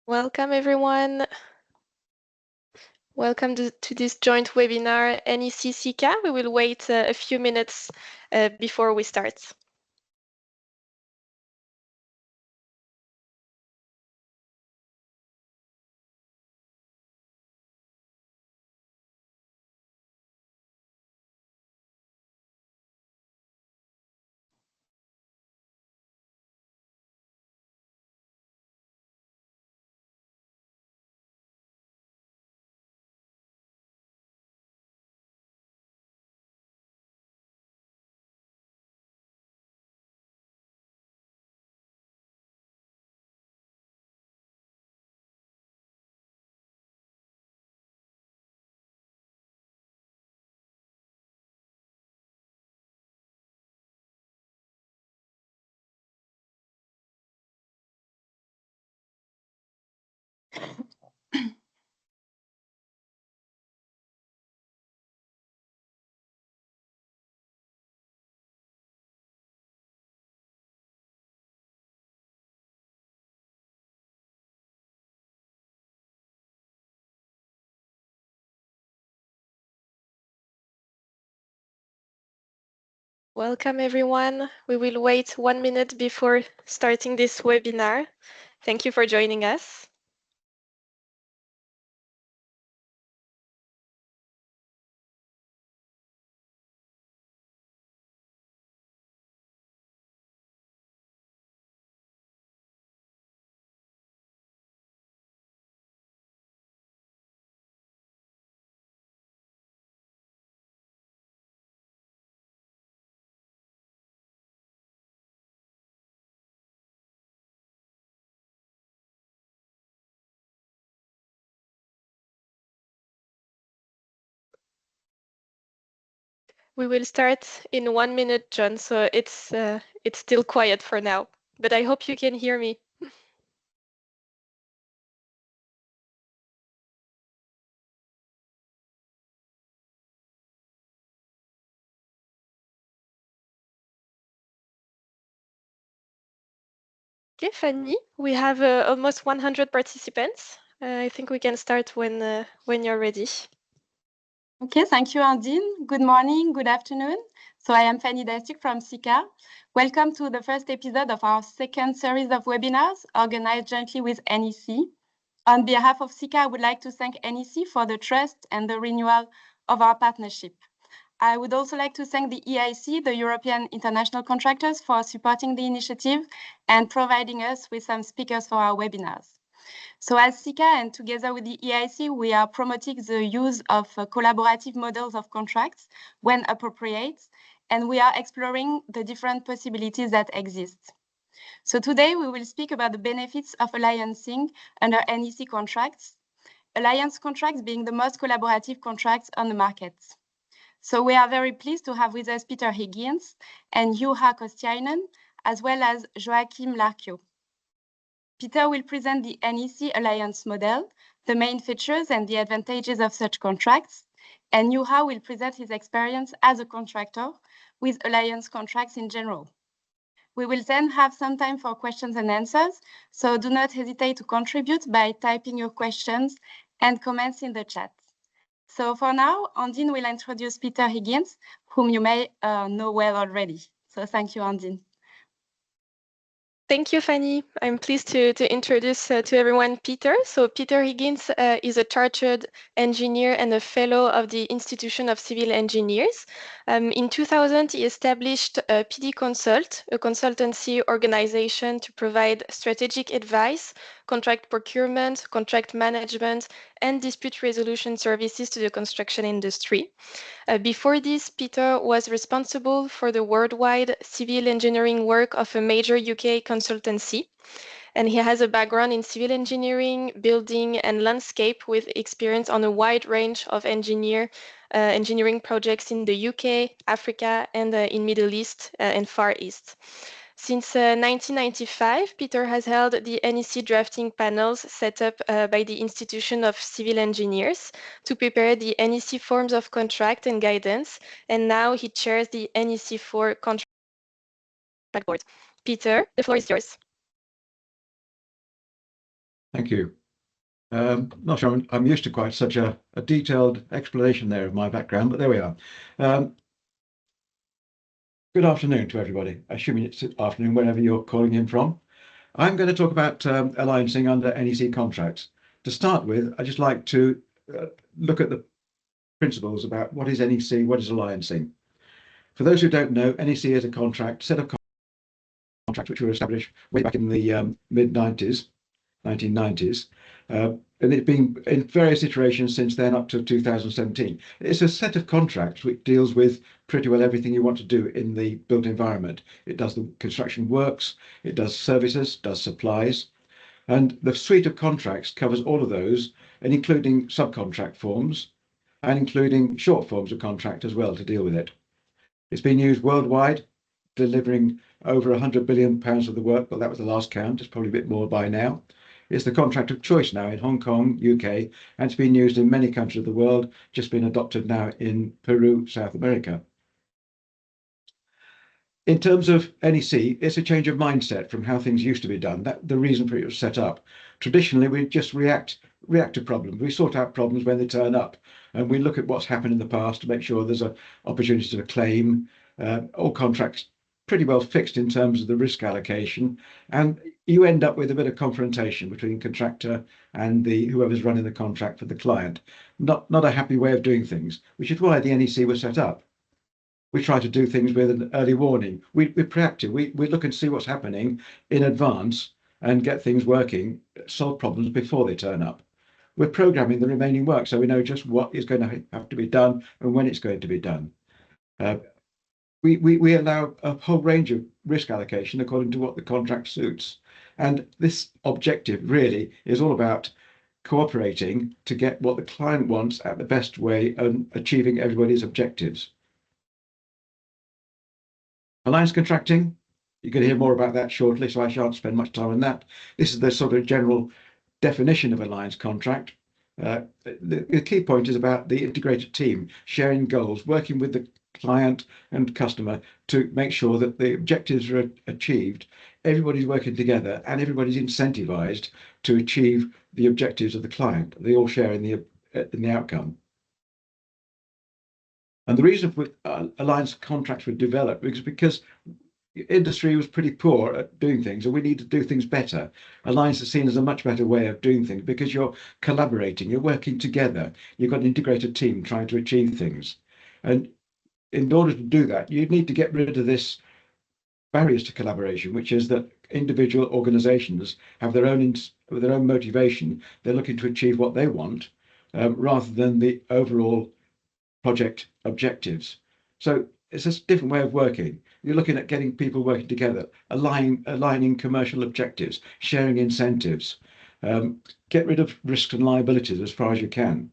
Welcome, everyone. Welcome to this joint webinar, NEC CICA. We will wait a few minutes before we start. Welcome, everyone. We will wait 1 minute before starting this webinar. Thank you for joining us. We will start in 1 minute, John, so it's still quiet for now, but I hope you can hear me. Okay, Fanny, we have almost 100 participants. I think we can start when you're ready. Okay, thank you, Andine. Good morning, good afternoon. So I am Fanny Dastic from CICA. Welcome to the first episode of our second series of webinars organized jointly with NEC. On behalf of CICA, I would like to thank NEC for the trust and the renewal of our partnership. I would also like to thank the EIC, the European International Contractors, for supporting the initiative and providing us with some speakers for our webinars. So as CICA and together with the EIC, we are promoting the use of collaborative models of contracts when appropriate, and we are exploring the different possibilities that exist. So today we will speak about the benefits of alliancing under NEC contracts, alliance contracts being the most collaborative contracts on the market. So we are very pleased to have with us Peter Higgins and Juha Kostiainen, as well as Joachim Larkio. Peter will present the NEC alliance model, the main features and the advantages of such contracts, and Juha will present his experience as a contractor with alliance contracts in general. We will then have some time for questions and answers, so do not hesitate to contribute by typing your questions and comments in the chat. So for now, Andine will introduce Peter Higgins, whom you may know well already. So thank you, Andine. Thank you, Fanny. I'm pleased to introduce to everyone Peter. So Peter Higgins is a chartered engineer and a fellow of the Institution of Civil Engineers. In 2000, he established PD Consult, a consultancy organization to provide strategic advice, contract procurement, contract management, and dispute resolution services to the construction industry. Before this, Peter was responsible for the worldwide civil engineering work of a major UK consultancy, and he has a background in civil engineering, building, and landscape with experience on a wide range of engineering projects in the UK, Africa, and in Middle East and Far East. Since 1995, Peter has held the NEC drafting panels set up by the Institution of Civil Engineers to prepare the NEC forms of contract and guidance, and now he chairs the NEC 4 contract board. Peter, the floor is yours. Thank you. Not sure I'm used to quite such a detailed explanation there of my background, but there we are. Good afternoon to everybody, assuming it's afternoon wherever you're calling in from. I'm going to talk about alliancing under NEC contracts. To start with, I'd just like to look at the principles about what is NEC, what is alliancing. For those who don't know, NEC is a set of contracts which were established way back in the mid-90s, 1990s. And it's been in various iterations since then up to 2017. It's a set of contracts which deals with pretty well everything you want to do in the built environment. It does the construction works, it does services, does supplies, and the suite of contracts covers all of those, and including subcontract forms and including short forms of contract as well to deal with it. It's been used worldwide, delivering over £100 billion of the work, but that was the last count. It's probably a bit more by now. It's the contract of choice now in Hong Kong, UK, and it's been used in many countries of the world, just been adopted now in Peru, South America. In terms of NEC, it's a change of mindset from how things used to be done. That's the reason for it was set up. Traditionally, we just react to problems. We sort out problems when they turn up, and we look at what's happened in the past to make sure there's an opportunity to claim. All contracts pretty well fixed in terms of the risk allocation, and you end up with a bit of confrontation between contractor and whoever's running the contract for the client. Not a happy way of doing things, which is why the NEC was set up. We try to do things with an early warning. We're proactive. We look and see what's happening in advance and get things working, solve problems before they turn up. We're programming the remaining work so we know just what is going to have to be done and when it's going to be done. We allow a whole range of risk allocation according to what the contract suits. And this objective really is all about cooperating to get what the client wants at the best way and achieving everybody's objectives. Alliance contracting, you're going to hear more about that shortly, so I shan't spend much time on that. This is the sort of general definition of alliance contract. The key point is about the integrated team, sharing goals, working with the client and customer to make sure that the objectives are achieved. Everybody's working together and everybody's incentivized to achieve the objectives of the client. They all share in the outcome. And the reason for alliance contracts were developed was because industry was pretty poor at doing things, and we need to do things better. Alliance is seen as a much better way of doing things because you're collaborating, you're working together, you've got an integrated team trying to achieve things. And in order to do that, you need to get rid of this barriers to collaboration, which is that individual organizations have their own motivation. They're looking to achieve what they want rather than the overall project objectives. So it's a different way of working. You're looking at getting people working together, aligning commercial objectives, sharing incentives, get rid of risks and liabilities as far as you can.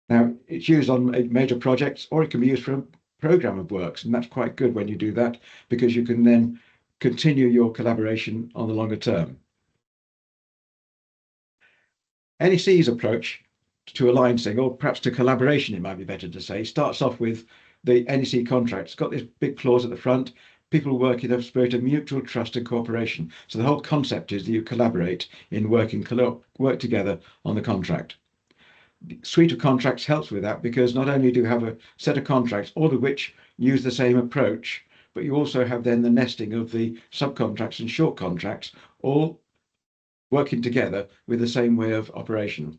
Now, it's used on major projects, or it can be used for a program of works, and that's quite good when you do that because you can then continue your collaboration on the longer term. NEC's approach to alliancing, or perhaps to collaboration, it might be better to say, starts off with the NEC contract. It's got this big clause at the front. People work in a spirit of mutual trust and cooperation. So the whole concept is that you collaborate in work together on the contract. The suite of contracts helps with that because not only do you have a set of contracts, all of which use the same approach, but you also have then the nesting of the subcontracts and short contracts, all working together with the same way of operation.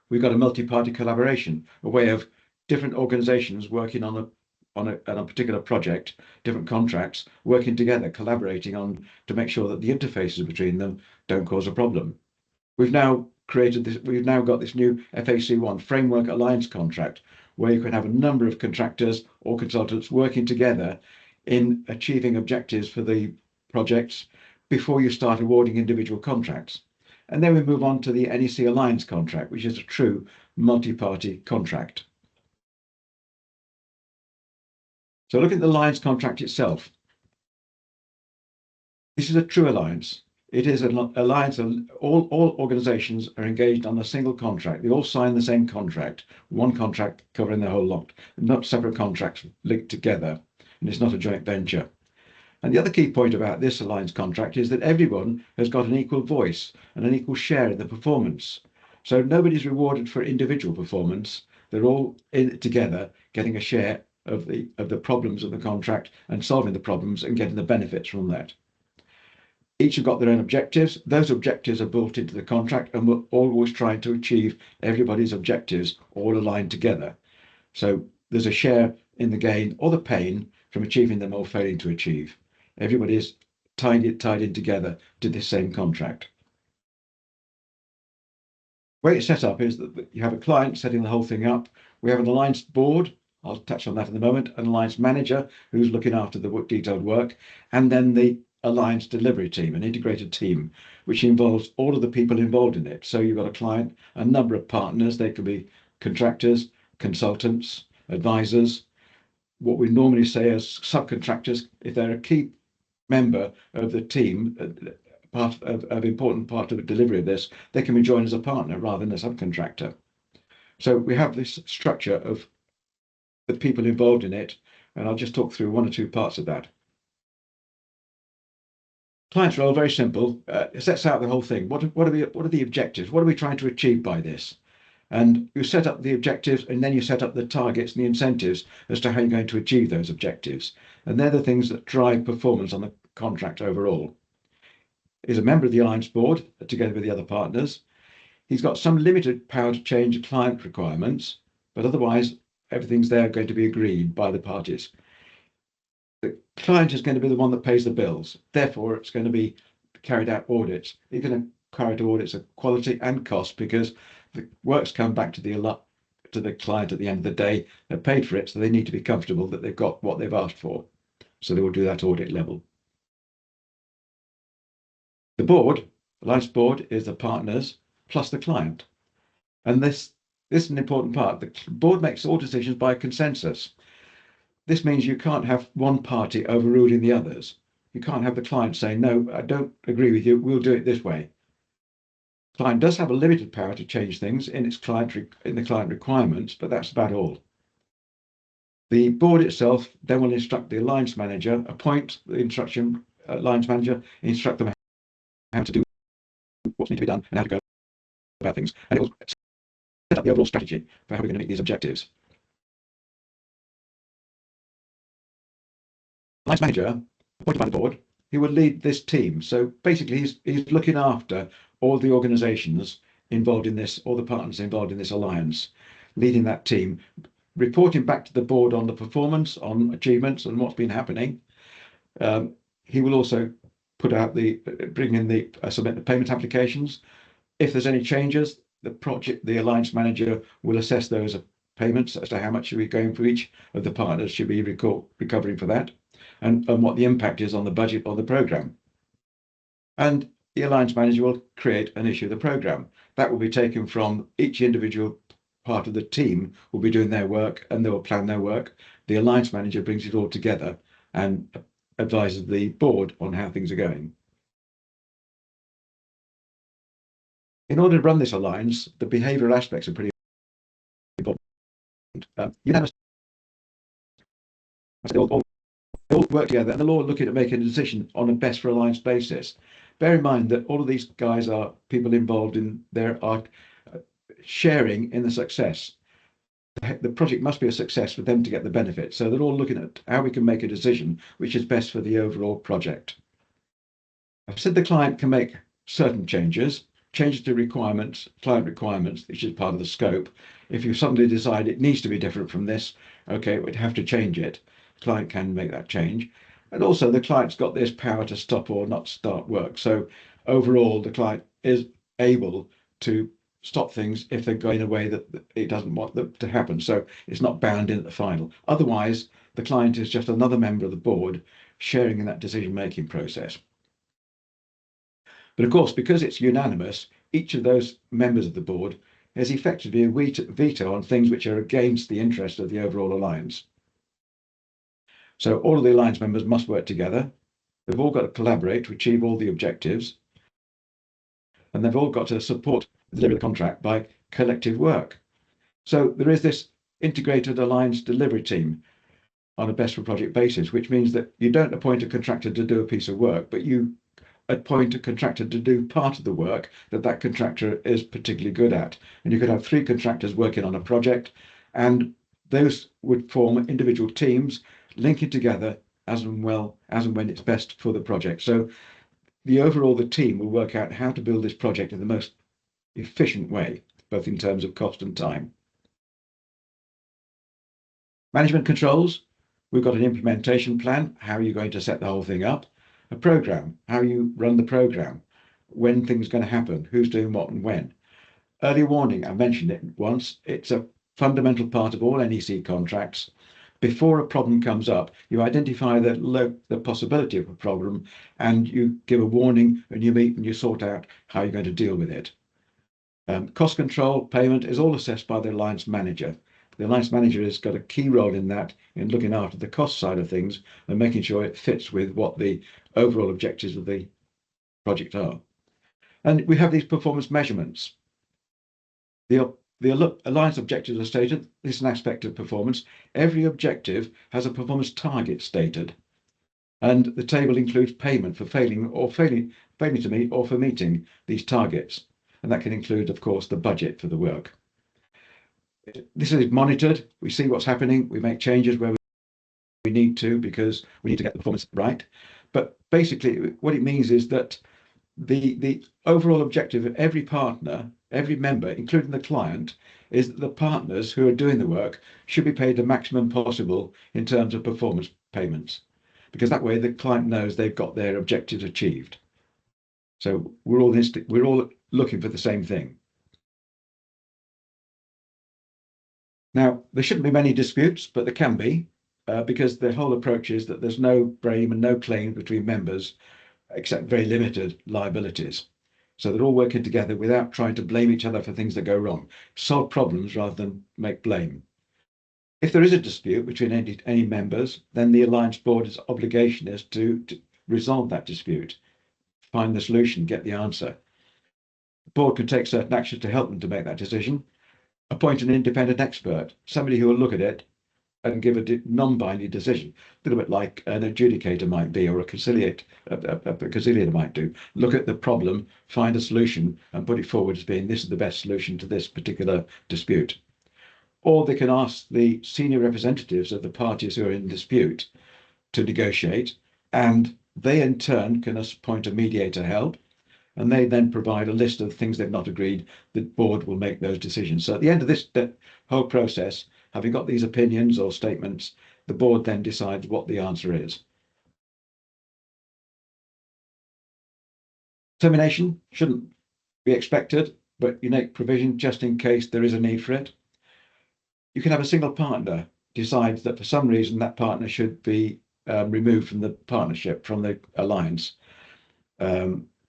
We've got a multi-party collaboration, a way of different organizations working on a particular project, different contracts, working together, collaborating to make sure that the interfaces between them don't cause a problem. We've now got this new FAC1 Framework Alliance Contract, where you can have a number of contractors or consultants working together in achieving objectives for the projects before you start awarding individual contracts. And then we move on to the NEC Alliance Contract, which is a true multi-party contract. So look at the alliance contract itself. This is a true alliance. It is an alliance of all organizations are engaged on a single contract. They all sign the same contract, one contract covering the whole lot, not separate contracts linked together. And it's not a joint venture. And the other key point about this alliance contract is that everyone has got an equal voice and an equal share in the performance. So nobody's rewarded for individual performance. They're all in it together, getting a share of the problems of the contract and solving the problems and getting the benefits from that. Each have got their own objectives. Those objectives are built into the contract, and we're always trying to achieve everybody's objectives all aligned together. So there's a share in the gain or the pain from achieving them or failing to achieve. Everybody is tied in together to this same contract. The way it's set up is that you have a client setting the whole thing up. We have an alliance board. I'll touch on that in a moment. An alliance manager who's looking after the detailed work, and then the alliance delivery team, an integrated team, which involves all of the people involved in it. So you've got a client, a number of partners. They could be contractors, consultants, advisors, what we normally say as subcontractors. If they're a key member of the team, part of important part of the delivery of this, they can be joined as a partner rather than a subcontractor. So we have this structure of the people involved in it, and I'll just talk through one or two parts of that. Client's role, very simple. It sets out the whole thing. What are the objectives? What are we trying to achieve by this? And you set up the objectives, and then you set up the targets and the incentives as to how you're going to achieve those objectives. And they're the things that drive performance on the contract overall. He's a member of the alliance board together with the other partners. He's got some limited power to change client requirements, but otherwise everything's there going to be agreed by the parties. The client is going to be the one that pays the bills. Therefore, it's going to be carried out audits. You're going to carry out audits of quality and cost, because the works come back to the client at the end of the day. They're paid for it, so they need to be comfortable that they've got what they've asked for. So they will do that audit level. The board, alliance board, is the partners plus the client. And this is an important part. The board makes all decisions by consensus. This means you can't have one party overruling the others. You can't have the client saying, no, I don't agree with you, we'll do it this way. The client does have a limited power to change things in the client requirements, but that's about all. The board itself then will instruct the alliance manager, appoint the alliance manager, instruct them how to do what's need to be done and how to go about things. And it will set up the overall strategy for how we're going to meet these objectives. Alliance manager, appointed by the board, he will lead this team. So basically he's looking after all the organizations involved in this, all the partners involved in this alliance, leading that team, reporting back to the board on the performance, on achievements and what's been happening. He will also submit the payment applications. If there's any changes, the alliance manager will assess those payments as to how much should be going for each of the partners, should be recovering for that, and what the impact is on the budget or the program. And the alliance manager will create and issue the program. That will be taken from each individual part of the team will be doing their work, and they will plan their work. The alliance manager brings it all together and advises the board on how things are going. In order to run this alliance, the behavioural aspects are pretty important. They all work together, and they'll all look at making a decision on a best for alliance basis. Bear in mind that all of these guys are people involved in sharing in the success. The project must be a success for them to get the benefit. So they're all looking at how we can make a decision which is best for the overall project. I've said the client can make certain changes to requirements, client requirements, which is part of the scope. If you suddenly decide it needs to be different from this, okay, we'd have to change it. The client can make that change. And also the client's got this power to stop or not start work. So overall, the client is able to stop things if they're going in a way that it doesn't want them to happen. So it's not bound in at the final. Otherwise, the client is just another member of the board sharing in that decision-making process. But of course, because it's unanimous, each of those members of the board has effectively a veto on things which are against the interest of the overall alliance. So all of the alliance members must work together. They've all got to collaborate to achieve all the objectives. And they've all got to support the delivery of the contract by collective work. So there is this integrated alliance delivery team. on a best for project basis, which means that you don't appoint a contractor to do a piece of work, but you appoint a contractor to do part of the work that that contractor is particularly good at. And you could have 3 contractors working on a project, and those would form individual teams linking together as and when it's best for the project. So the team will work out how to build this project in the most efficient way, both in terms of cost and time. Management controls, we've got an implementation plan. How are you going to set the whole thing up? A program, how you run the program, when things are going to happen, who's doing what and when. Early warning, I mentioned it once, it's a fundamental part of all NEC contracts. Before a problem comes up, you identify the possibility of a problem and you give a warning, and you meet and you sort out how you're going to deal with it. Cost control, payment is all assessed by the alliance manager. The alliance manager has got a key role in that, in looking after the cost side of things and making sure it fits with what the overall objectives of the project are. And we have these performance measurements. The alliance objectives are stated. This is an aspect of performance. Every objective has a performance target stated, and the table includes payment for failing to meet or for meeting these targets, and that can include, of course, the budget for the work. This is monitored. We see what's happening. We make changes where we need to, because we need to get the performance right. But basically, what it means is that the overall objective of every partner, every member, including the client, is that the partners who are doing the work should be paid the maximum possible in terms of performance payments, because that way the client knows they've got their objectives achieved. So we're all looking for the same thing. Now, there shouldn't be many disputes, but there can be, because the whole approach is that there's no blame and no claim between members, except very limited liabilities. So they're all working together without trying to blame each other for things that go wrong. Solve problems rather than make blame. If there is a dispute between any members, then the Alliance Board's obligation is to resolve that dispute, find the solution, get the answer. The board can take certain actions to help them to make that decision. Appoint an independent expert, somebody who will look at it and give a non-binding decision, a little bit like an adjudicator might be, or a conciliator might do. Look at the problem, find a solution, and put it forward as being this is the best solution to this particular dispute. Or they can ask the senior representatives of the parties who are in dispute to negotiate, and they in turn can appoint a mediator help, and they then provide a list of things they've not agreed. The board will make those decisions. So at the end of that whole process, having got these opinions or statements, the board then decides what the answer is. Termination shouldn't be expected, but you make provision just in case there is a need for it. You can have a single partner decides that for some reason that partner should be removed from the partnership, from the alliance.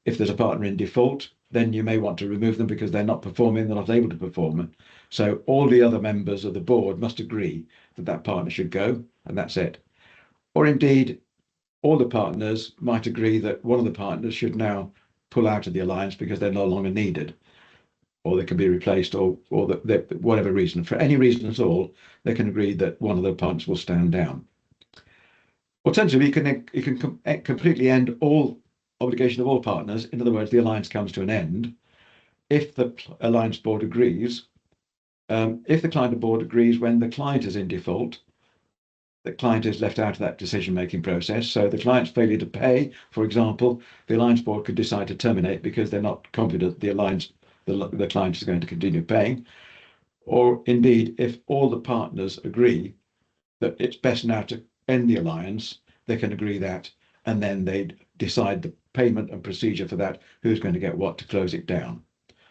If there's a partner in default, then you may want to remove them because they're not performing, they're not able to perform. So all the other members of the board must agree that that partner should go, and that's it. Or indeed, all the partners might agree that one of the partners should now pull out of the alliance because they're no longer needed, or they can be replaced, or whatever reason. For any reason at all, they can agree that one of the partners will stand down. Alternatively, you can completely end all obligation of all partners. In other words, the alliance comes to an end if the alliance board agrees. If the client board agrees when the client is in default, the client is left out of that decision-making process. So the client's failure to pay, for example, the alliance board could decide to terminate because they're not confident the client is going to continue paying. Or indeed, if all the partners agree that it's best now to end the alliance, they can agree that, and then they'd decide the payment and procedure for that, who's going to get what to close it down.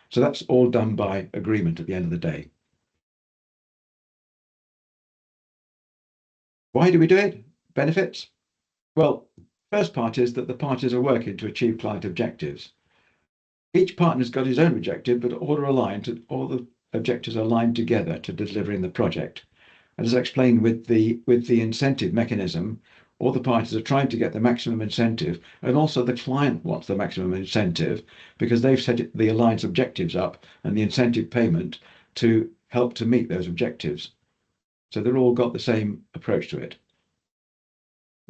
So that's all done by agreement at the end of the day. Why do we do it? Benefits? Well, first part is that the parties are working to achieve client objectives. Each partner's got his own objective, but all the objectives are aligned together to delivering the project. And as I explained with the incentive mechanism, all the parties are trying to get the maximum incentive, and also the client wants the maximum incentive because they've set the alliance objectives up and the incentive payment to help to meet those objectives. So they've all got the same approach to it.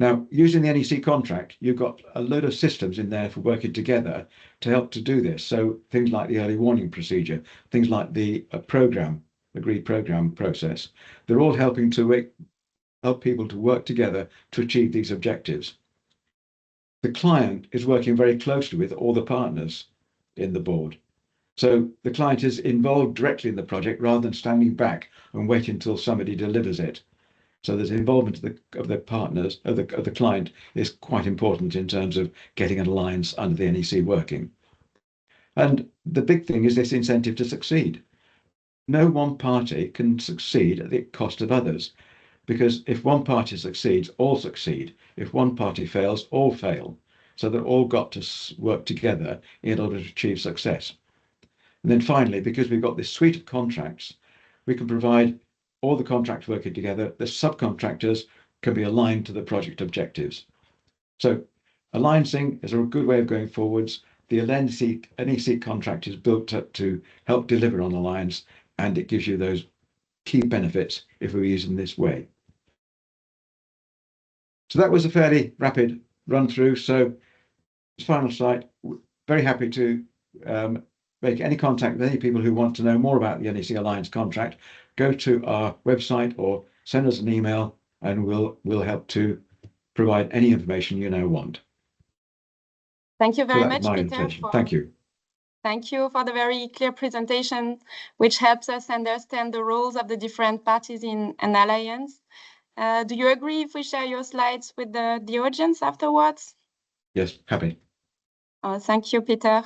Now, using the NEC contract, you've got a load of systems in there for working together to help to do this. So things like the early warning procedure, things like the agreed program process, they're all helping to help people to work together to achieve these objectives. The client is working very closely with all the partners in the board. So the client is involved directly in the project rather than standing back and waiting until somebody delivers it. So there's involvement of the partners, of the client is quite important in terms of getting an alliance under the NEC working. And the big thing is this incentive to succeed. No one party can succeed at the cost of others, because if one party succeeds, all succeed. If one party fails, all fail. So they've all got to work together in order to achieve success. And then finally, because we've got this suite of contracts, we can provide all the contracts working together. The subcontractors can be aligned to the project objectives. So alliancing is a good way of going forwards. The NEC contract is built up to help deliver on alliance, and it gives you those key benefits if we use them this way. So that was a fairly rapid run through. So this final slide, very happy to make any contact with any people who want to know more about the NEC Alliance contract. Go to our website or send us an email, and we'll help to provide any information you now want. Thank you very much, My Peter. invitation. Thank you. Thank you for the very clear presentation, which helps us understand the roles of the different parties in an alliance. Do you agree if we share your slides with the audience afterwards? Yes, happy. Thank you, Peter.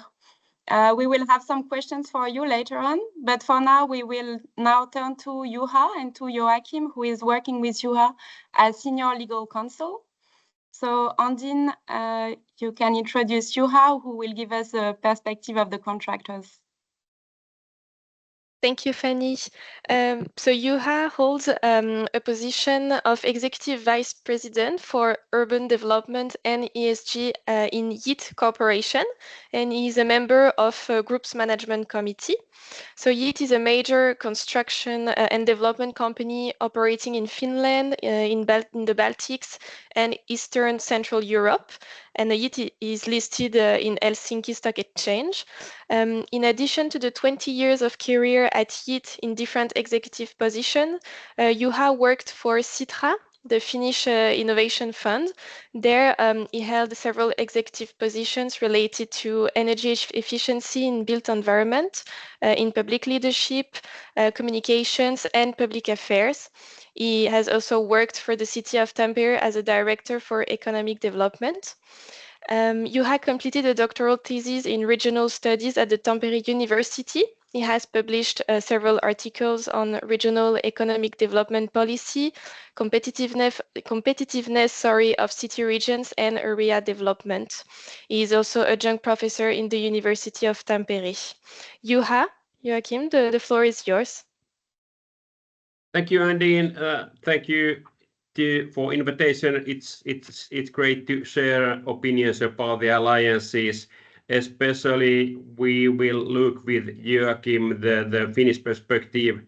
We will have some questions for you later on, but for now, we will now turn to Juha and to Joachim, who is working with Juha as Senior Legal Counsel. So, Andine, you can introduce Juha, who will give us a perspective of the contractors. Thank you, Fanny. So Juha holds a position of Executive Vice President for Urban Development and ESG in YIT Corporation, and he is a member of Group's Management Committee. So YIT is a major construction and development company operating in Finland, in the Baltics, and Eastern Central Europe. And the YIT is listed in Helsinki Stock Exchange. In addition to the 20 years of career at YIT in different executive positions, Juha worked for CICA, the Finnish Innovation Fund. There, he held several executive positions related to energy efficiency in built environment, in public leadership, communications, and public affairs. He has also worked for the city of Tampere as a director for economic development. Juha completed a doctoral thesis in regional studies at the Tampere University. He has published several articles on regional economic development policy, competitiveness of city regions, and area development. He is also adjunct professor in the University of Tampere. Joachim, the floor is yours. Thank you, Andine. Thank you for invitation. It's great to share opinions about the alliances. Especially, we will look with Joachim the Finnish perspective.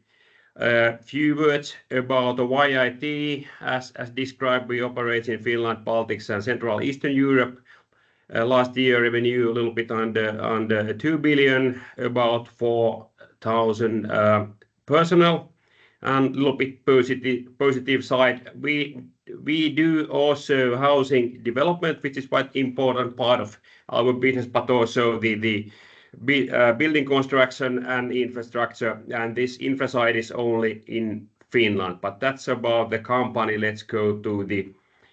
Few words about the YIT. As described, we operate in Finland, Baltics, and Central Eastern Europe. Last year, revenue a little bit under 2 billion, about 4,000 personnel. And a little bit positive side, we do also housing development, which is quite important part of our business, but also the building construction and infrastructure. And this infra side is only in Finland, but that's about the company. Let's go to the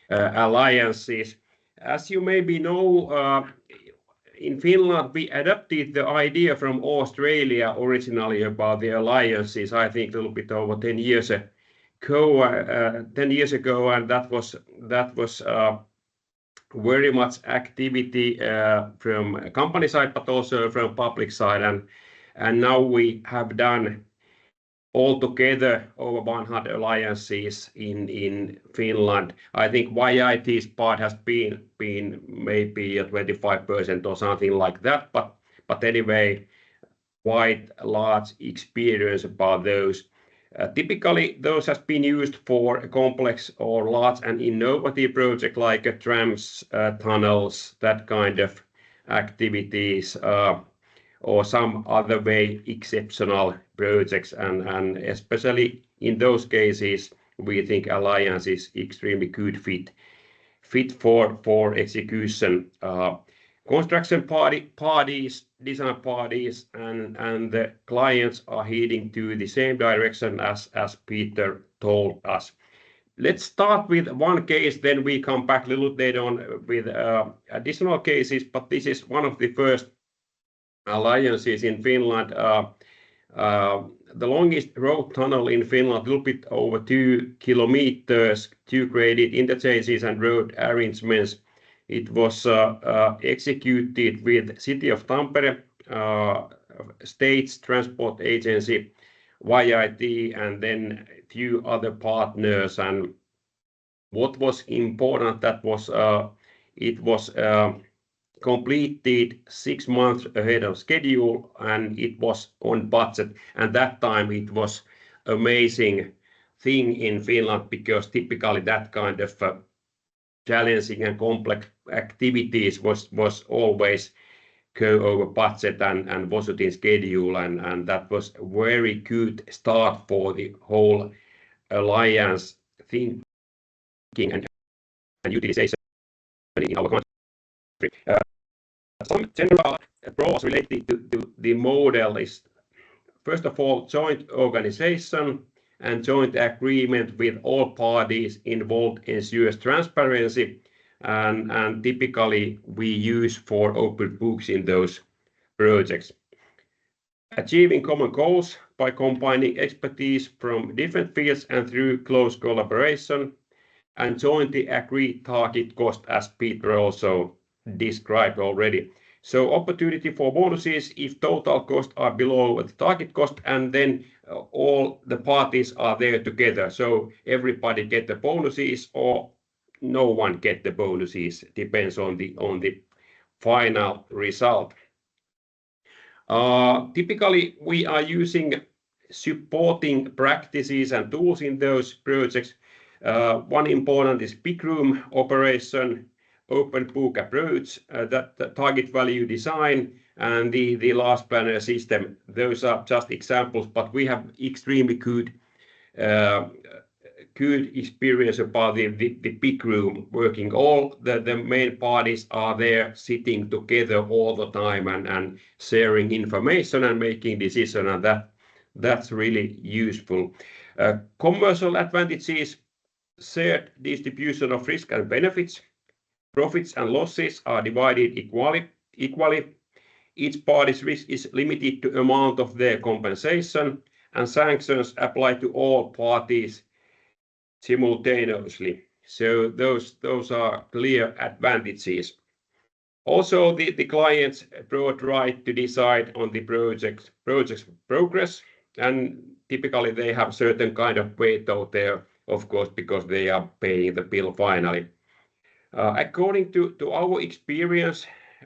alliances. As you maybe know, in Finland, we adopted the idea from Australia originally about the alliances, I think a little bit over 10 years ago, and that was very much activity from company side, but also from public side. And now we have done altogether over 100 alliances in Finland. I think YIT's part has been maybe 25% or something like that, but anyway, quite large experience about those. Typically, those have been used for a complex or large and innovative project like trams, tunnels, that kind of activities, or some other way exceptional projects. And especially in those cases, we think Alliance is extremely good fit for execution. Construction parties, design parties, and the clients are heading to the same direction as Peter told us. Let's start with one case, then we come back a little later on with additional cases, but this is one of the first alliances in Finland. The longest road tunnel in Finland, a little bit over 2 kilometers, 2 graded interchanges and road arrangements. It was executed with City of Tampere, State's Transport Agency, YIT, and then a few other partners. And what was important, that was it was completed 6 months ahead of schedule, and it was on budget. And that time it was amazing thing in Finland, because typically that kind of challenging and complex activities was always go over budget and wasn't in schedule, and that was a very good start for the whole alliance thinking and utilization in our country. Some general pros related to the model is, first of all, joint organization and joint agreement with all parties involved ensures transparency, and typically we use for open books in those projects. Achieving common goals by combining expertise from different fields and through close collaboration, and jointly agreed target cost, as Peter also described already. So opportunity for bonuses if total costs are below the target cost, and then all the parties are there together. So everybody get the bonuses, or no one get the bonuses, depends on the final result. Typically, we are using supporting practices and tools in those projects. One important is big room operation, open book approach, that the target value design, and the last planner system. Those are just examples, but we have extremely good experience about the big room working. All the main parties are there sitting together all the time and sharing information and making decisions, and that's really useful. Commercial advantages, shared distribution of risk and benefits. Profits and losses are divided equally. Each party's risk is limited to amount of their compensation, and sanctions apply to all parties simultaneously. So those are clear advantages. Also, the client's broad right to decide on the project's progress, and typically they have certain kind of veto there, of course, because they are paying the bill finally. According to our experience,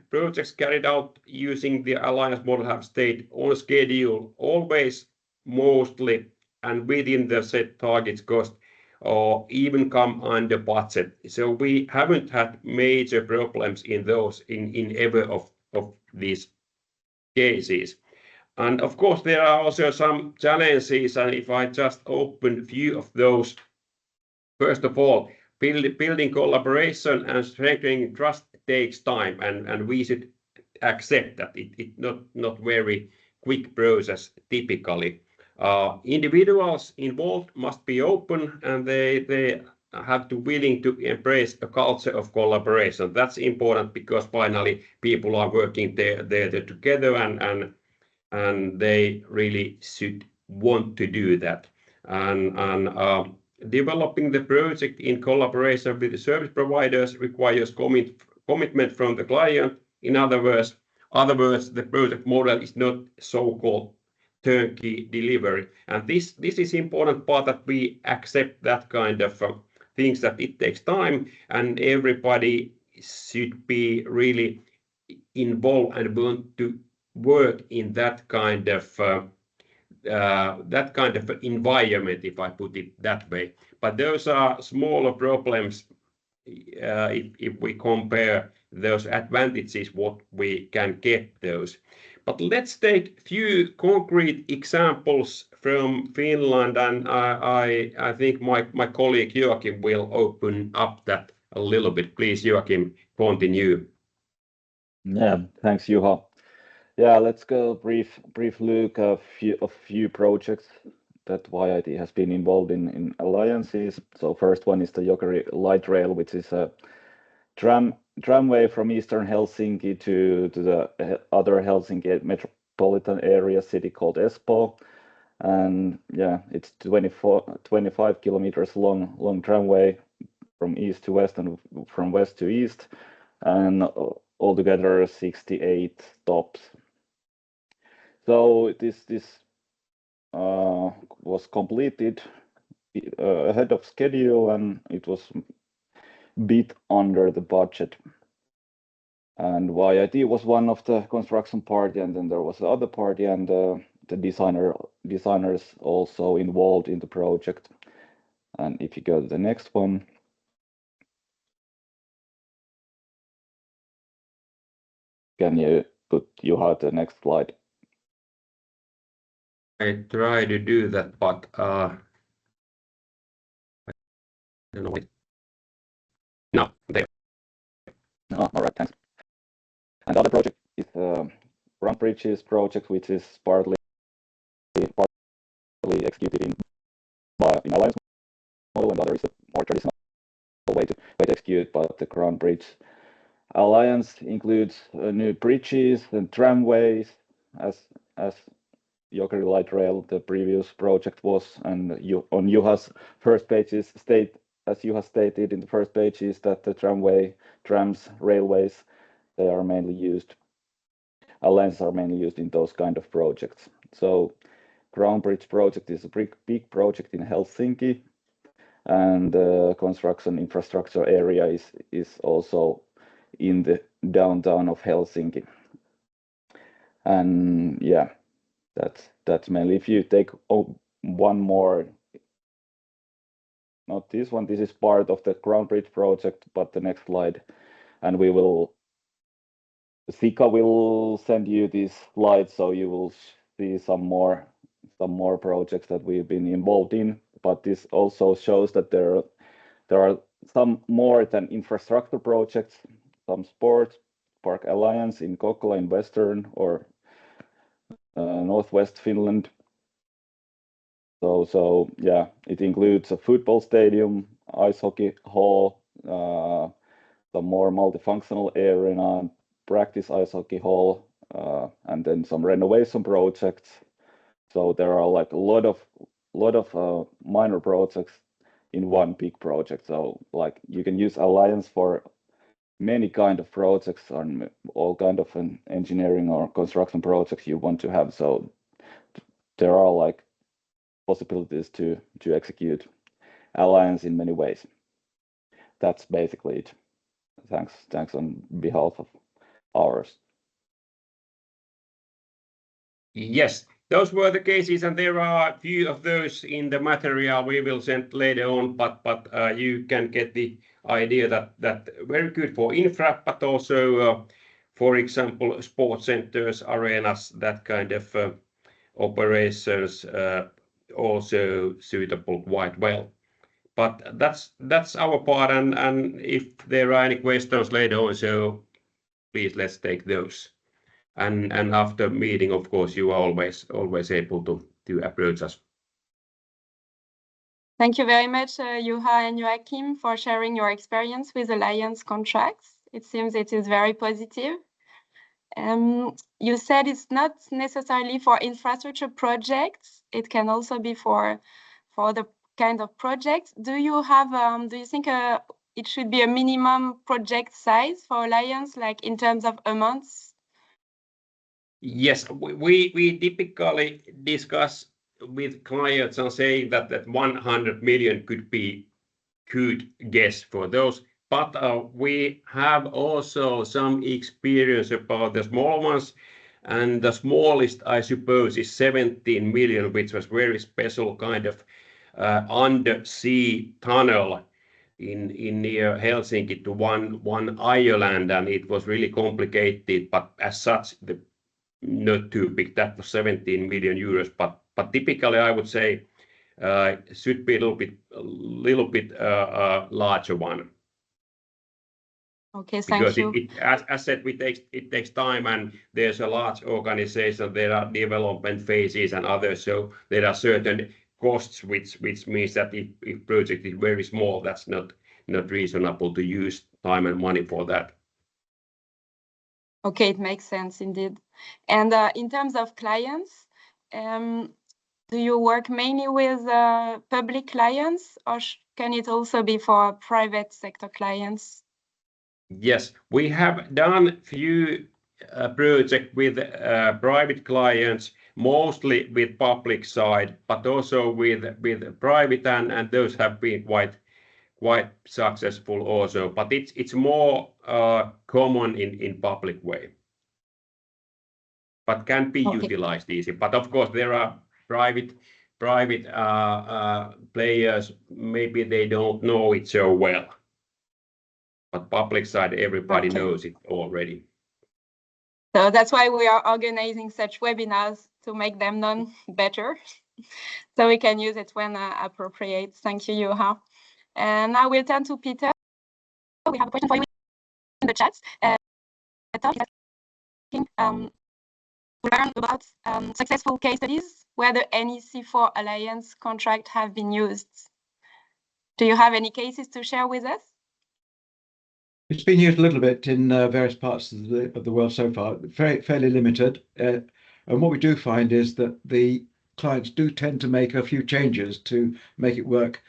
projects carried out using the alliance model have stayed on schedule, always, mostly, and within the set targets cost, or even come under budget. So we haven't had major problems in those in ever of these cases. And of course, there are also some challenges, and if I just open a few of those, first of all, building collaboration and strengthening trust takes time, and we should accept that it not very quick process typically. Individuals involved must be open, and they have to willing to embrace a culture of collaboration. That's important, because finally people are working there together, and they really should want to do that. And developing the project in collaboration with the service providers requires commitment from the client. In other words, the project model is not so-called turnkey delivery. And this is important part, that we accept that kind of things, that it takes time, and everybody should be really involved and want to work in that kind of that kind of environment, if I put it that way. But those are smaller problems if we compare those advantages, what we can get those. But let's take a few concrete examples from Finland, and I think my colleague Joachim will open up that a little bit. Please, Joachim, continue. Yeah, thanks, Juha. Yeah, let's go brief look a few projects that YIT has been involved in alliances. So first one is the Jokeri Light Rail, which is a tramway from eastern Helsinki to the other Helsinki metropolitan area city called Espoo. And yeah, it's 25 kilometers long tramway from east to west and from west to east, and altogether 68 stops. So this was completed ahead of schedule, and it was a bit under the budget. And YIT was one of the construction party, and then there was the other party, and the designers also involved in the project. And if you go to the next one. Can you put Juha the next slide? I try to do that, but I don't know. No, there. Oh, all right, thanks. And the other project is Ground Bridges project, which is partly executed in alliance model, and the other is a more traditional way to execute. But the Ground Bridge Alliance includes new bridges and tramways, as Jokeri Light Rail, the previous project was, and on Juha's first pages as Juha stated in the first pages, that the trams, railways, they are mainly used. Alliances are mainly used in those kind of projects. So Ground Bridge project is a big project in Helsinki, and the construction infrastructure area is also in the downtown of Helsinki. And yeah, that's mainly. If you take one more, not this one, this is part of the Ground Bridge project, but the next slide, and CICA will send you these slides, so you will see some more projects that we've been involved in. But this also shows that there are some more than infrastructure projects, some sports park alliance in Kokkola in western or northwest Finland. So yeah, it includes a football stadium, ice hockey hall, some more multifunctional arena, practice ice hockey hall, and then some renovation projects. So there are like a lot of minor projects in one big project. So like you can use Alliance for many kind of projects on all kind of engineering or construction projects you want to have. So there are like possibilities to execute Alliance in many ways. That's basically it. Thanks on behalf of ours. Yes, those were the cases, and there are a few of those in the material we will send later on, but you can get the idea that very good for infra, but also, for example, sports centers, arenas, that kind of operations also suitable quite well. But that's our part, and if there are any questions later on, so please let's take those. And after meeting, of course, you are always able to approach us. Thank you very much, Juha and Joachim, for sharing your experience with alliance contracts. It seems it is very positive. You said it's not necessarily for infrastructure projects. It can also be for the kind of projects. Do you think it should be a minimum project size for alliance, like in terms of amounts? Yes, we typically discuss with clients and say that 100 million could be good guess for those. But we have also some experience about the small ones, and the smallest, I suppose, is 17 million, which was very special kind of undersea tunnel in near Helsinki to one island, and it was really complicated, but as such, not too big. That was 17 million euros, but typically I would say should be a little bit larger one. Okay, thank Because you. as said, it takes time, and there's a large organization, there are development phases and others, so there are certain costs, which means that if project is very small, that's not reasonable to use time and money for that. Okay, it makes sense indeed. And in terms of clients, do you work mainly with public clients, or can it also be for private sector clients? Yes, we have done few projects with private clients, mostly with public side, but also with private, and those have been quite successful also. But it's more common in public way, but can be utilized easy. But of course, there are private players. Maybe they don't know it so well. But public side, everybody knows it already. So that's why we are organizing such webinars, to make them known better, so we can use it when appropriate. Thank you, Juha. And now we'll turn to Peter. We have a question for you in the chat. Learn about successful case studies where the NEC4 Alliance contract have been used. Do you have any cases to share with us? It's been used a little bit in various parts of the world so far, fairly limited. And what we do find is that the clients do tend to make a few changes to make it work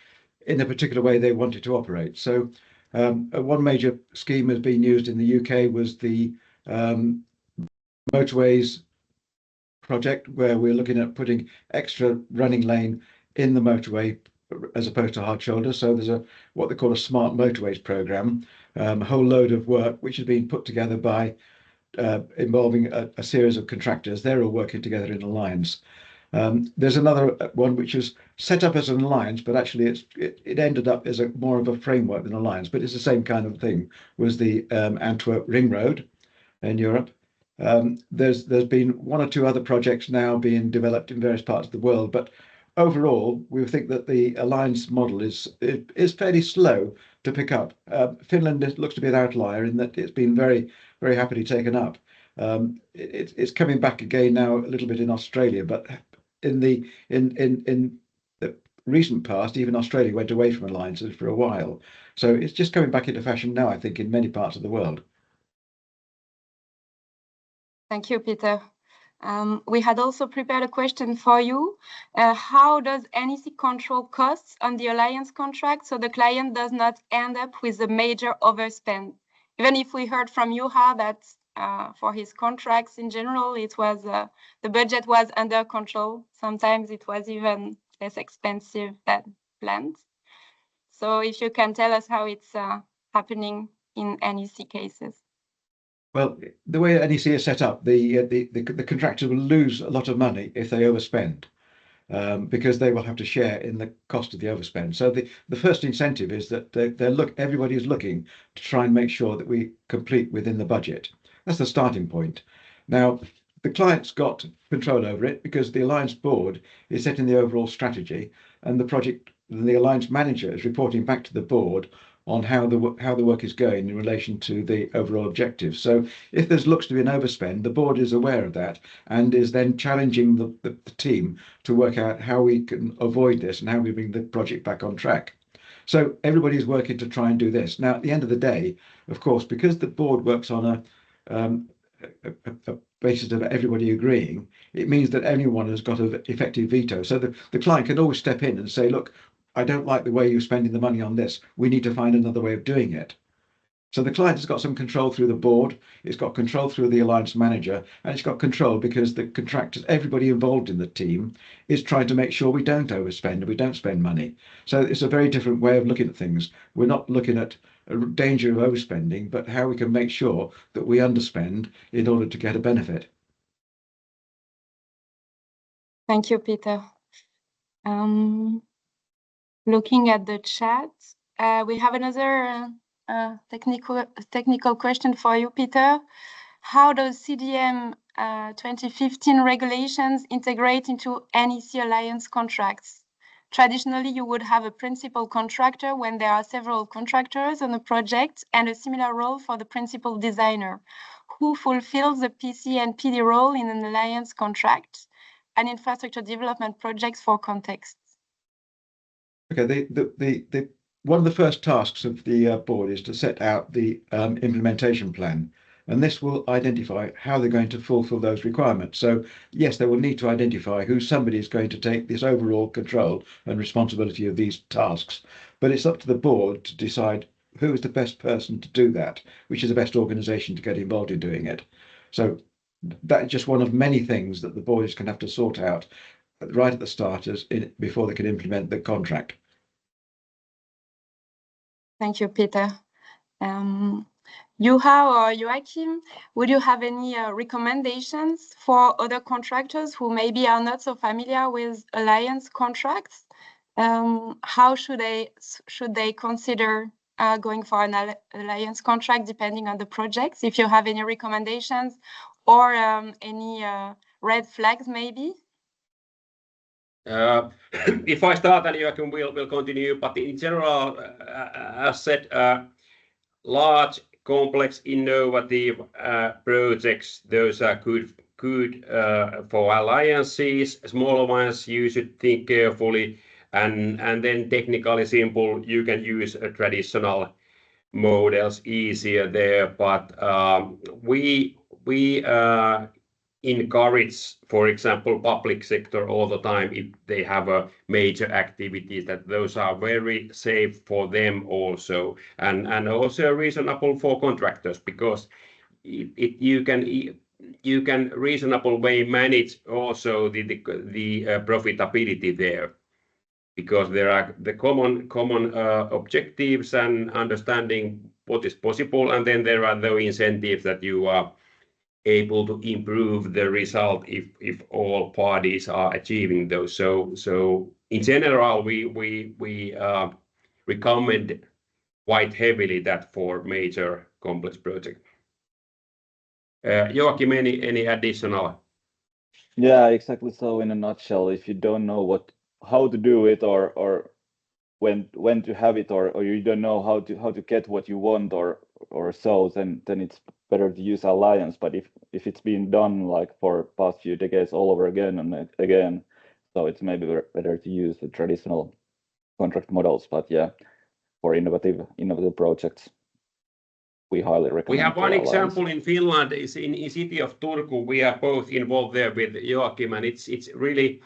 in a particular way they want it to operate. So one major scheme has been used in the UK was the motorways project, where we're looking at putting extra running lane in the motorway as opposed to hard shoulder. So there's what they call a smart motorways program, a whole load of work which has been put together by involving a series of contractors. They're all working together in alliance. There's another one which is set up as an alliance, but actually it ended up as more of a framework than alliance, but it's the same kind of thing, was the Antwerp Ring Road in Europe. There's been one or two other projects now being developed in various parts of the world, but overall we think that the alliance model is fairly slow to pick up. Finland looks to be an outlier in that it's been very, very happily taken up. It's coming back again now a little bit in Australia, but in the recent past, even Australia went away from alliances for a while. So it's just coming back into fashion now, I think, in many parts of the world. Thank you, Peter. We had also prepared a question for you. How does NEC control costs on the alliance contract so the client does not end up with a major overspend? Even if we heard from Juha that for his contracts in general, it was the budget was under control. Sometimes it was even less expensive than planned. So if you can tell us how it's happening in NEC cases. Well, the way NEC is set up, the contractor will lose a lot of money if they overspend, because they will have to share in the cost of the overspend. So the first incentive is that everybody is looking to try and make sure that we complete within the budget. That's the starting point. Now, the client's got control over it because the alliance board is setting the overall strategy, and the alliance manager is reporting back to the board on how the work is going in relation to the overall objectives. So if there looks to be an overspend, the board is aware of that and is then challenging the team to work out how we can avoid this and how we bring the project back on track. So everybody is working to try and do this. Now, at the end of the day, of course, because the board works on a basis of everybody agreeing, it means that anyone has got an effective veto. So the client can always step in and say, look, I don't like the way you're spending the money on this. We need to find another way of doing it. So the client has got some control through the board, it's got control through the alliance manager, and it's got control because the contractors, everybody involved in the team, is trying to make sure we don't overspend, we don't spend money. So it's a very different way of looking at things. We're not looking at a danger of overspending, but how we can make sure that we underspend in order to get a benefit. Thank you, Peter. Looking at the chat, we have another technical question for you, Peter. How does CDM 2015 regulations integrate into NEC Alliance contracts? Traditionally, you would have a principal contractor when there are several contractors on a project and a similar role for the principal designer. Who fulfills the PC and PD role in an alliance contract and infrastructure development projects for context? Okay, one of the first tasks of the board is to set out the implementation plan, and this will identify how they're going to fulfill those requirements. So yes, they will need to identify who somebody is going to take this overall control and responsibility of these tasks, but it's up to the board to decide who is the best person to do that, which is the best organization to get involved in doing it. So that's just one of many things that the board is going to have to sort out right at the start before they can implement the contract. Thank you, Peter. Juha or Joachim, would you have any recommendations for other contractors who maybe are not so familiar with alliance contracts? How should they consider going for an alliance contract depending on the projects? If you have any recommendations or any red flags, maybe? If I start, and Joachim will continue, but in general, as said, large, complex, innovative projects, those are good for alliances. Smaller ones, you should think carefully, and then technically simple, you can use traditional models easier there. But we encourage, for example, public sector all the time if they have a major activities, that those are very safe for them also, and also reasonable for contractors, because you can reasonable way manage also the profitability there, because there are the common objectives and understanding what is possible, and then there are the incentives that you are able to improve the result if all parties are achieving those. So in general, we recommend quite heavily that for major complex project. Joachim, any additional? Yeah, exactly. So in a nutshell, if you don't know how to do it, or when to have it, or you don't know how to get what you want, or so, then it's better to use alliance. But if it's been done like for past few decades all over again and again, so it's maybe better to use the traditional contract models. But yeah, for innovative projects, we highly recommend. We have one alliance. example in Finland, is in city of Turku. We are both involved there with Joachim, and it's really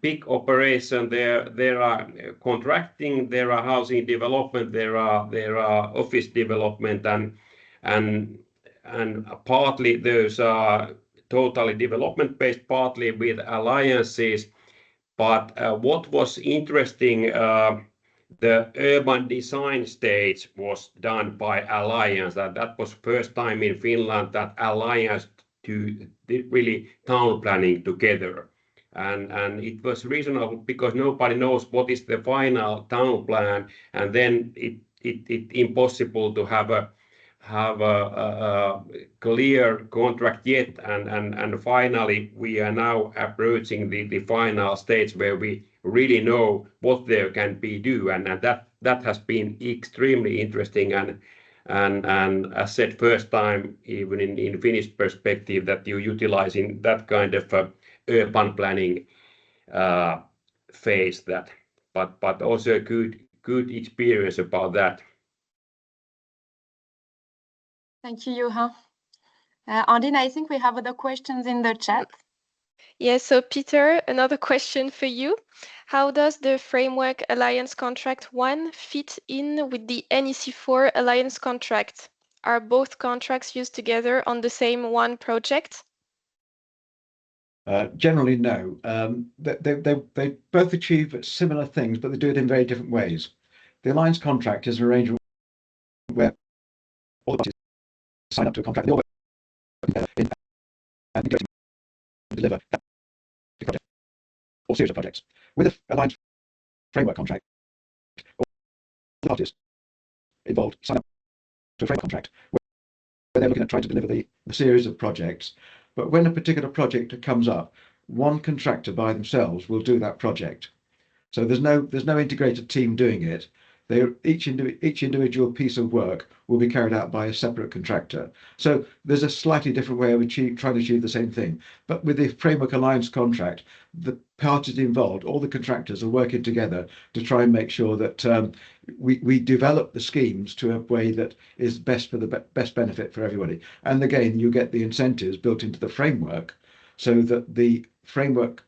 big operation. There are contracting, there are housing development, there are office development, and partly those are totally development based, partly with alliances. But what was interesting, the urban design stage was done by alliance. That was first time in Finland that alliance did really town planning together. And it was reasonable because nobody knows what is the final town plan, and then it impossible to have a clear contract yet, and finally we are now approaching the final stage where we really know what there can be do, and that has been extremely interesting, and as said, first time even in Finnish perspective that you utilizing that kind of urban planning phase, that but also a good experience about that. Thank you, Juha. Andine, I think we have other questions in the chat. Yes, so Peter, another question for you. How does the Framework Alliance Contract 1 fit in with the NEC4 Alliance Contract? Are both contracts used together on the same one project? Generally, no. They both achieve similar things, but they do it in very different ways. The alliance contract is an arrangement where all the parties sign up to a contract, they all work in and deliver the project. or series of projects. With a aligned framework contract, all the parties involved sign up to a framework contract where they're looking at trying to deliver the series of projects. But when a particular project comes up, one contractor by themselves will do that project. So there's no integrated team doing it. Each individual piece of work will be carried out by a separate contractor. So there's a slightly different way of trying to achieve the same thing. But with the Framework Alliance contract, the parties involved, all the contractors are working together to try and make sure that we develop the schemes to a way that is best for the best benefit for everybody. And again, you get the incentives built into the framework so that the framework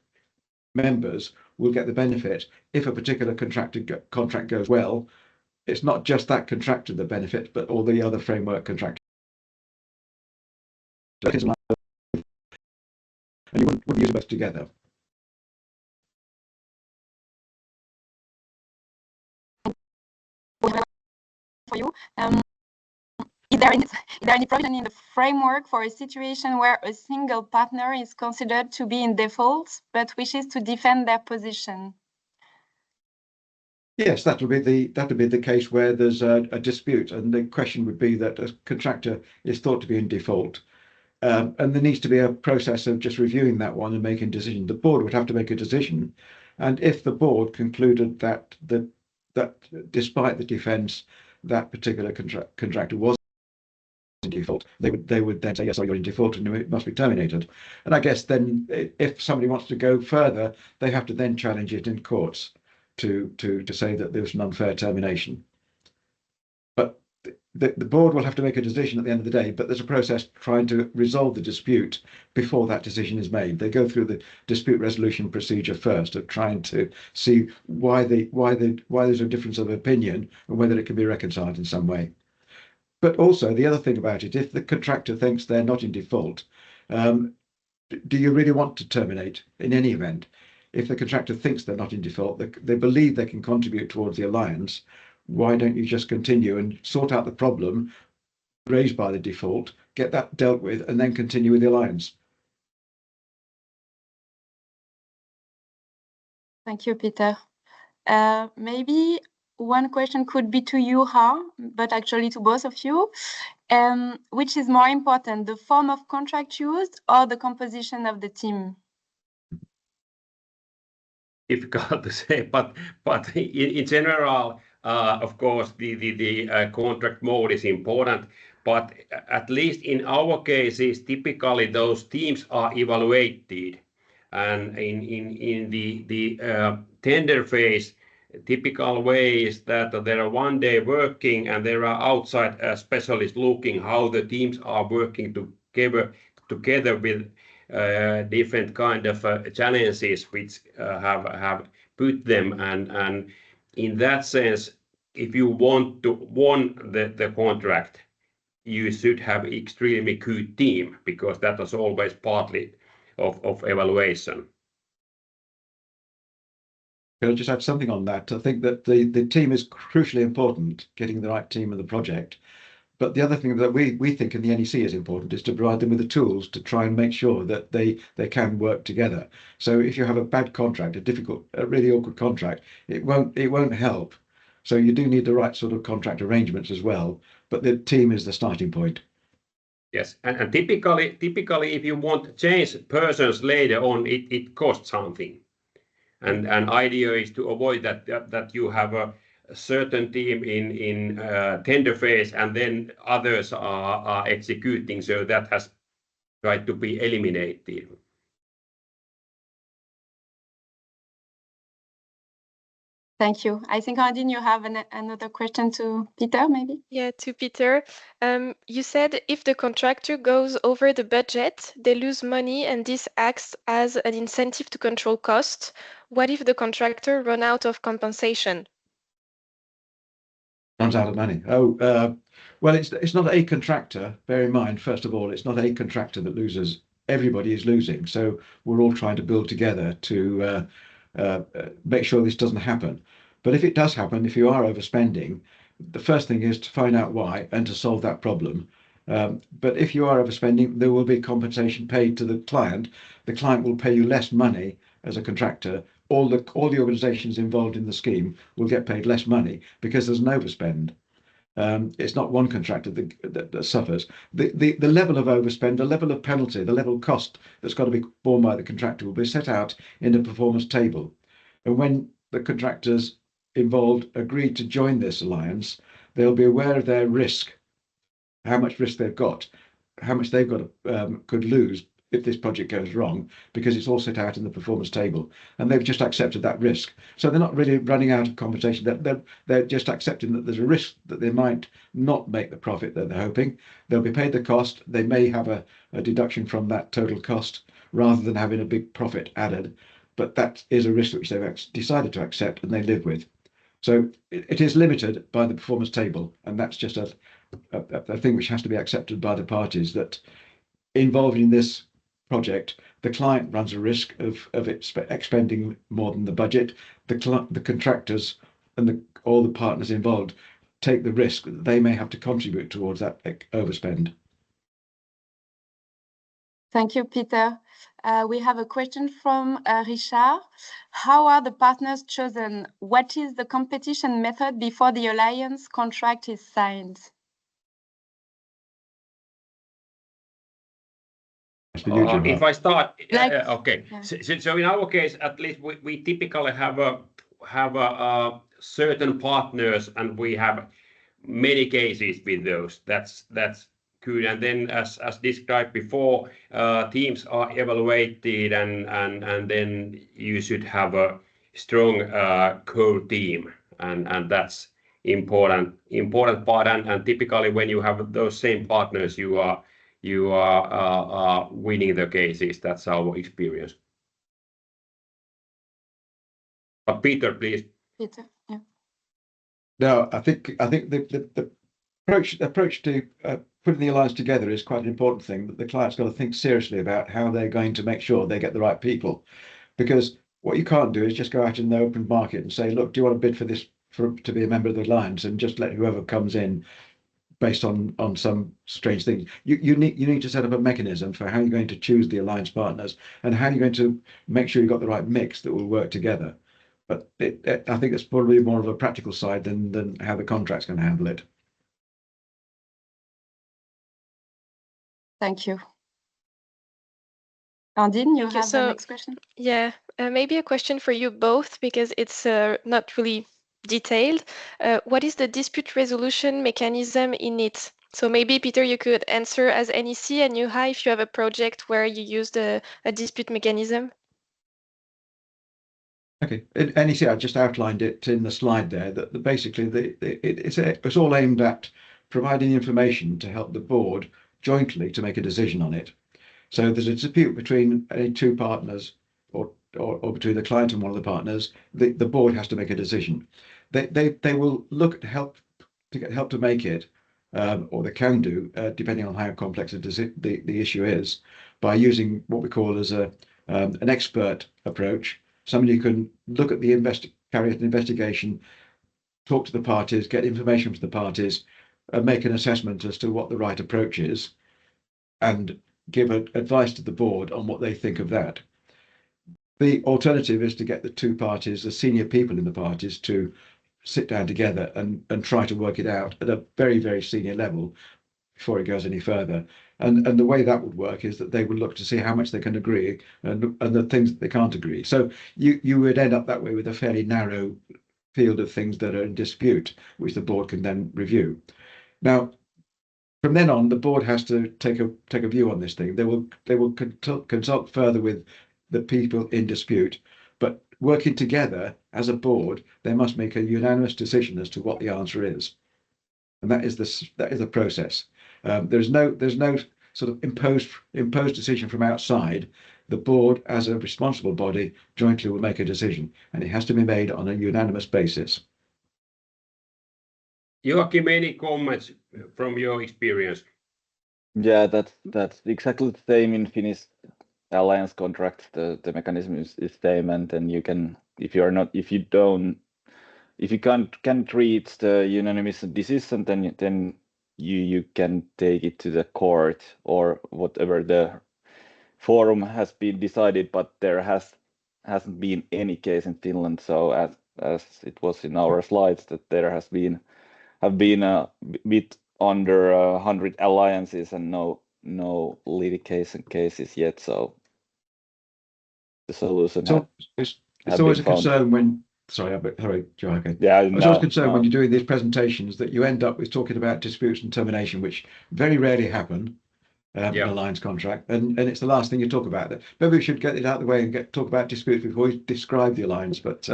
members will get the benefit if a particular contract goes well. It's not just that contractor that benefits, but all the other framework contractors. And you wouldn't use both together. For you, is there any provision in the framework for a situation where a single partner is considered to be in default but wishes to defend their position? Yes, that would be the case where there's a dispute, and the question would be that a contractor is thought to be in default, and there needs to be a process of just reviewing that one and making a decision. The board would have to make a decision, and if the board concluded that despite the defence, that particular contractor was in default, they would then say, yes, you're in default and it must be terminated. And I guess then if somebody wants to go further, they have to then challenge it in courts to say that there was an unfair termination. But the board will have to make a decision at the end of the day, but there's a process trying to resolve the dispute before that decision is made. They go through the dispute resolution procedure first of trying to see why there's a difference of opinion and whether it can be reconciled in some way. But also the other thing about it, if the contractor thinks they're not in default, do you really want to terminate in any event? If the contractor thinks they're not in default, they believe they can contribute towards the alliance, why don't you just continue and sort out the problem raised by the default, get that dealt with, and then continue with the alliance? Thank you, Peter. Maybe one question could be to you, Ha, but actually to both of you. Which is more important, the form of contract used or the composition of the team? Difficult to say, but in general, of course, the contract mode is important. But at least in our cases, typically those teams are evaluated, and in the tender phase, typical way is that there are one day working and there are outside specialists looking how the teams are working together with different kind of challenges which have put them, and in that sense, if you want to win the contract, you should have extremely good team, because that is always partly of evaluation. Can I just add something on that? I think that the team is crucially important, getting the right team in the project. But the other thing that we think in the NEC is important is to provide them with the tools to try and make sure that they can work together. So if you have a bad contract, a really awkward contract, it won't help. So you do need the right sort of contract arrangements as well. But the team is the starting point. Yes, and typically if you want to change persons later on, it costs something. And idea is to avoid that you have a certain team in tender phase and then others are executing, so that has tried to be eliminated. Thank you. I think, Andine, you have another question to Peter, maybe? Yeah, to Peter. You said if the contractor goes over the budget, they lose money, and this acts as an incentive to control costs. What if the contractor run out of compensation? Runs out of money. Well, it's not a contractor. Bear in mind, first of all, it's not a contractor that loses. Everybody is losing. So we're all trying to build together to make sure this doesn't happen. But if it does happen, if you are overspending, the first thing is to find out why and to solve that problem. But if you are overspending, there will be compensation paid to the client. The client will pay you less money as a contractor all the organisations involved in the scheme will get paid less money because there's an overspend. It's not one contractor that suffers. The level of overspend, the level of penalty, the level of cost that's got to be borne by the contractor will be set out in a performance table. And when the contractors involved agree to join this alliance, they'll be aware of their risk, how much risk they've got, how much they've got could lose if this project goes wrong, because it's all set out in the performance table, and they've just accepted that risk. So they're not really running out of conversation. They're just accepting that there's a risk that they might not make the profit that they're hoping. They'll be paid the cost. They may have a deduction from that total cost rather than having a big profit added, but that is a risk which they've decided to accept and they live with. So it is limited by the performance table, and that's just a thing which has to be accepted by the parties, that involved in this project, the client runs a risk of expending more than the budget. The contractors and all the partners involved take the risk that they may have to contribute towards that overspend. Thank you, Peter. We have a question from Richard. How are the partners chosen? What is the competition method before the alliance contract is signed? If I start, okay. Yeah. So in our case, at least we typically have a certain partners, and we have many cases with those. That's good. And then, as described before, teams are evaluated, and then you should have a strong core team, and that's important part. And typically, when you have those same partners, you are winning the cases. That's our experience. But Peter, please. Peter, yeah. No, I think the approach to putting the alliance together is quite an important thing. That the client's got to think seriously about how they're going to make sure they get the right people, because what you can't do is just go out in the open market and say, look, do you want to bid for this to be a member of the alliance, and just let whoever comes in based on some strange thing. You need to set up a mechanism for how you're going to choose the alliance partners and how you're going to make sure you've got the right mix that will work together. But I think it's probably more of a practical side than how the contract's going to handle it. Thank you. Andine, you have the next question? Yeah, maybe a question for you both, because it's not really detailed. What is the dispute resolution mechanism in it? So maybe, Peter, you could answer as NEC, and Juha, if you have a project where you used a dispute mechanism. Okay, in NEC, I just outlined it in the slide there, that basically it's all aimed at providing information to help the board jointly to make a decision on it. So there's a dispute between any two partners, or between the client and one of the partners. The board has to make a decision. They will look to help to make it, or they can do, depending on how complex the issue is, by using what we call as an expert approach. Somebody who can look at carry out an investigation, talk to the parties, get information from the parties, and make an assessment as to what the right approach is, and give advice to the board on what they think of that. The alternative is to get the two parties, the senior people in the parties, to sit down together and try to work it out at a very, very senior level before it goes any further. And the way that would work is that they would look to see how much they can agree and the things that they can't agree. So you would end up that way with a fairly narrow field of things that are in dispute, which the board can then review. Now, from then on, the board has to take a view on this thing. They will consult further with the people in dispute, but working together as a board, they must make a unanimous decision as to what the answer is, and that is the process. There's no sort of imposed decision from outside. The board, as a responsible body, jointly will make a decision, and it has to be made on a unanimous basis. Joachim, any comments from your experience? Yeah, that's exactly the same in Finnish alliance contract. The mechanism is same, and then you can, if you can't reach the unanimous decision, then you can take it to the court or whatever the forum has been decided, but there has hasn't been any case in Finland. So as it was in our slides, that there have been a bit under 100 alliances and no litigation cases yet. So the solution it's always a concern when. Sorry, Joe. Okay. Yeah, I was always concerned when you're doing these presentations that you end up with talking about disputes and termination, which very rarely happen in an alliance contract, and it's the last thing you talk about. Maybe we should get it out of the way and talk about disputes before we describe the alliance. But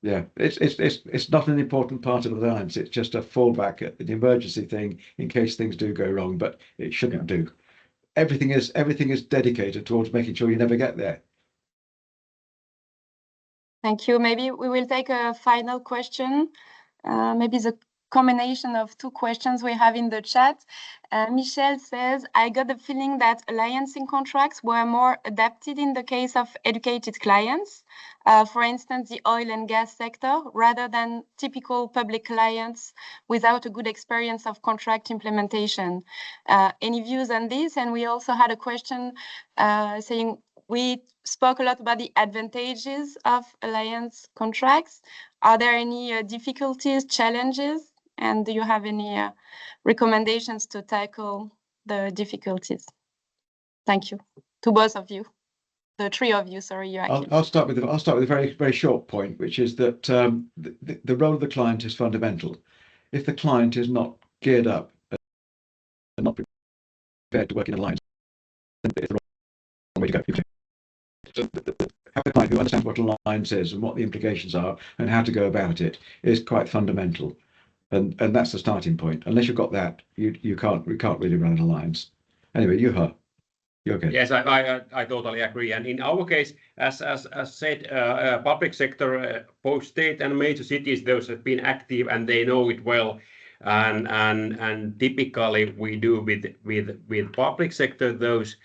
yeah, it's not an important part of the alliance. It's just a fallback, an emergency thing in case things do go wrong, but it shouldn't do. Everything is dedicated towards making sure you never get there. Thank you. Maybe we will take a final question. Maybe the combination of two questions we have in the chat. Michelle says, I got the feeling that alliancing contracts were more adapted in the case of educated clients, for instance, the oil and gas sector, rather than typical public clients without a good experience of contract implementation. Any views on this? And we also had a question saying, we spoke a lot about the advantages of alliance contracts. Are there any difficulties, challenges? And do you have any recommendations to tackle the difficulties? Thank you to both of you, the three of you. Sorry, I'll start with a very, very short point, which is that the role of the client is fundamental. If the client is not geared up and not prepared to work in an alliance, then it's the wrong way to go. Have a client who understands what an alliance is and what the implications are and how to go about it is quite fundamental, and that's the starting point. Unless you've got that, you can't really run an alliance. Anyway, you're okay. Yes, I totally agree. And in our case, as said, public sector, both state and major cities, those have been active and they know it well. And typically we do with public sector those.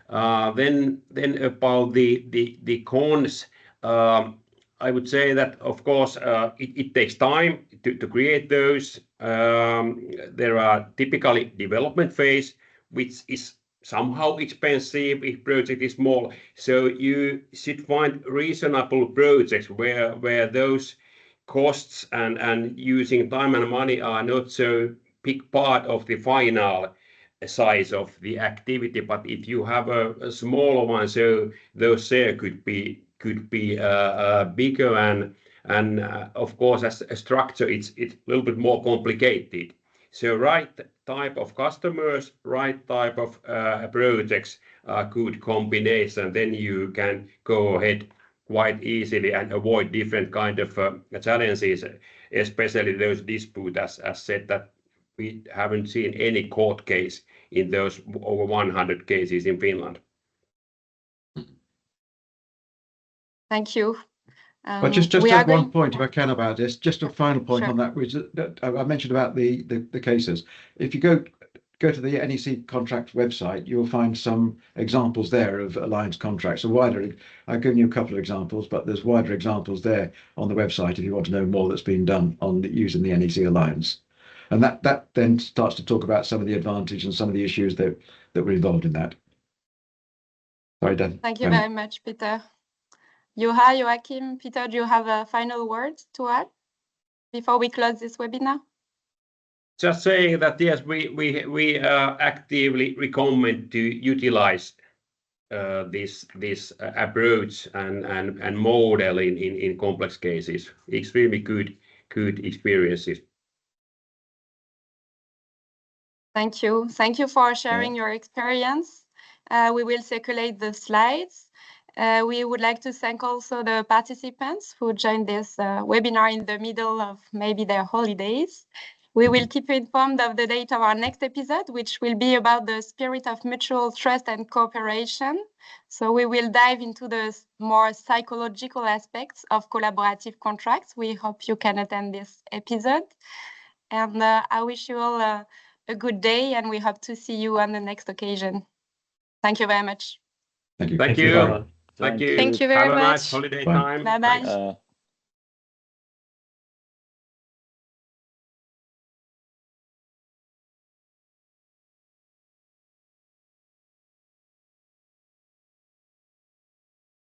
Then about the cons, I would say that of course it takes time to create those. There are typically development phase, which is somehow expensive if project is small. So you should find reasonable projects where those costs and using time and money are not so big part of the final size of the activity. But if you have a smaller one, so those share could be bigger, and of course as a structure it's a little bit more complicated. So right type of customers, right type of projects are good combination. Then you can go ahead quite easily and avoid different kind of challenges, especially those disputes, as said, that we haven't seen any court case in those over 100 cases in Finland. Thank you. But just add one point, if I can, about this. Just a final point on that, which I mentioned about the cases. If you go to the NEC contract website, you'll find some examples there of alliance contracts. I've given you a couple of examples, but there's wider examples there on the website if you want to know more that's been done on using the NEC alliance. And that then starts to talk about some of the advantage and some of the issues that were involved in that. Sorry, Dan. Thank you very much, Peter. Juha, Joachim, Peter, do you have a final word to add before we close this webinar? Just saying that yes, we actively recommend to utilize this approach and model in complex cases. Extremely good experiences. Thank you. Thank you for sharing your experience. We will circulate the slides. We would like to thank also the participants who joined this webinar in the middle of maybe their holidays. We will keep you informed of the date of our next episode, which will be about the spirit of mutual trust and cooperation. So we will dive into the more psychological aspects of collaborative contracts. We hope you can attend this episode. And I wish you all a good day, and we hope to see you on the next occasion. Thank you very much. Thank you. Thank you. Thank you. Thank you very much. Have a nice holiday time. Bye-bye.